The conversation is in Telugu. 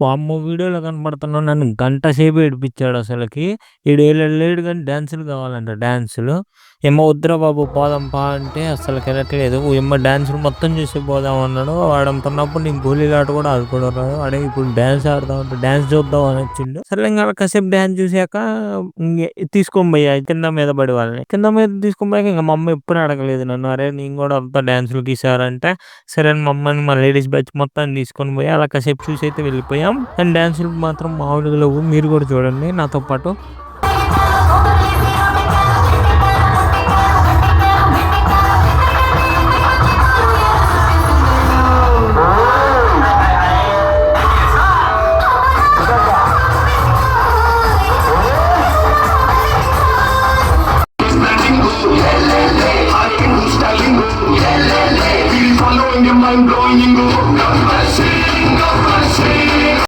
వామ్మో! వీడియోలో కనపడుతున్నాడు. నన్ను గంట సేపు ఏడిపించాడసలకి. ఈడు ఎళ్ళలేడు గాని డాన్సులు కావాలంట డాన్సులు. "యమ్మ వద్దురా బాబు పోదాం పా" అంటే అస్సలకెళ్ళట్లేదు. "ఓయమ్మ డాన్సులు మొత్తం చూసి పోదాం" అన్నాడు. వాడంతున్నప్పుడు నేను గోలీలాట కూడా ఆడుకోవడం అరే ఇప్పుడు డాన్స్ ఆడదాం అంటే డాన్స్ చూద్దాం అని వచ్చిండు. సర్లే ఇంక కాసేపు డాన్స్ చూసాక ఇంగ తీసుకొని పోయా కింద మీద పడి వాళ్ళని. కింద మీద తీసుకొని పోయాక ఇంక మా అమ్మ ఎప్పుడు అడగలేదు నన్ను. "అరే నేను కూడా వస్తా డాన్సులకి ఈసారి" అంటే సరే అని మా అమ్మని మా లేడీస్ బ్యాచ్ మొత్తాన్ని తీసుకొని పోయి అలా కాసేపు చూసైతే వెళ్ళిపోయాం. కానీ డాన్సులు మాత్రం మామూలుగా లేవు. మీరు కూడా చూడండి నాతో పాటు.